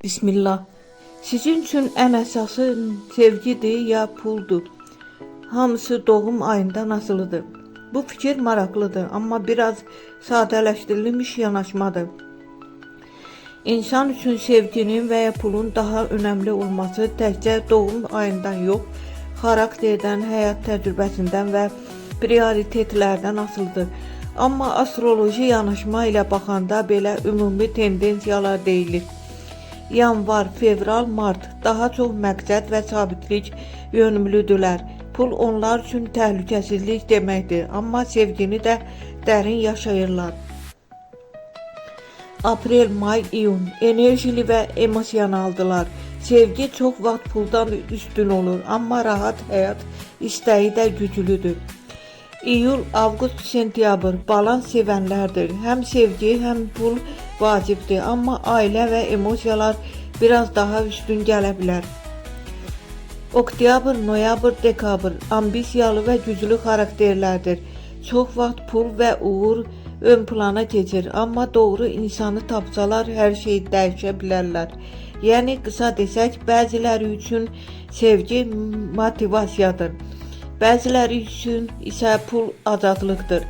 Bismillah. Sizin üçün ən əsası sevgidir ya puldur? Hamısı doğum ayından asılıdır. Bu fikir maraqlıdır, amma biraz sadələşdirilmiş yanaşmadır. İnsan üçün sevginin və ya pulun daha önəmli olması təkcə doğum ayından yox, xarakterdən, həyat təcrübəsindən və prioritetlərdən asılıdır. Amma astroloji yanaşma ilə baxanda belə ümumi tendensiyalar deyilir. Yanvar, fevral, mart daha çox məqsəd və sabitlik yönümlüdürlər. Pul onlar üçün təhlükəsizlik deməkdir, amma sevgini də dərin yaşayırlar. Aprel, may, iyun enerjili və emosionaldılar. Sevgi çox vaxt puldan üstün olur, amma rahat həyat istəyi də güclüdür. İyul, avqust, sentyabr balans sevənlərdir. Həm sevgi, həm pul vacibdir, amma ailə və emosiyalar biraz daha üstün gələ bilər. Oktyabr, noyabr, dekabr ambisiyalı və güclü xarakterlərdir. Çox vaxt pul və uğur ön plana keçir, amma doğru insanı tapsalar hər şey dəyişə bilərlər. Yəni qısa desək, bəziləri üçün sevgi motivasiyadır. Bəziləri üçün isə pul azadlıqdır.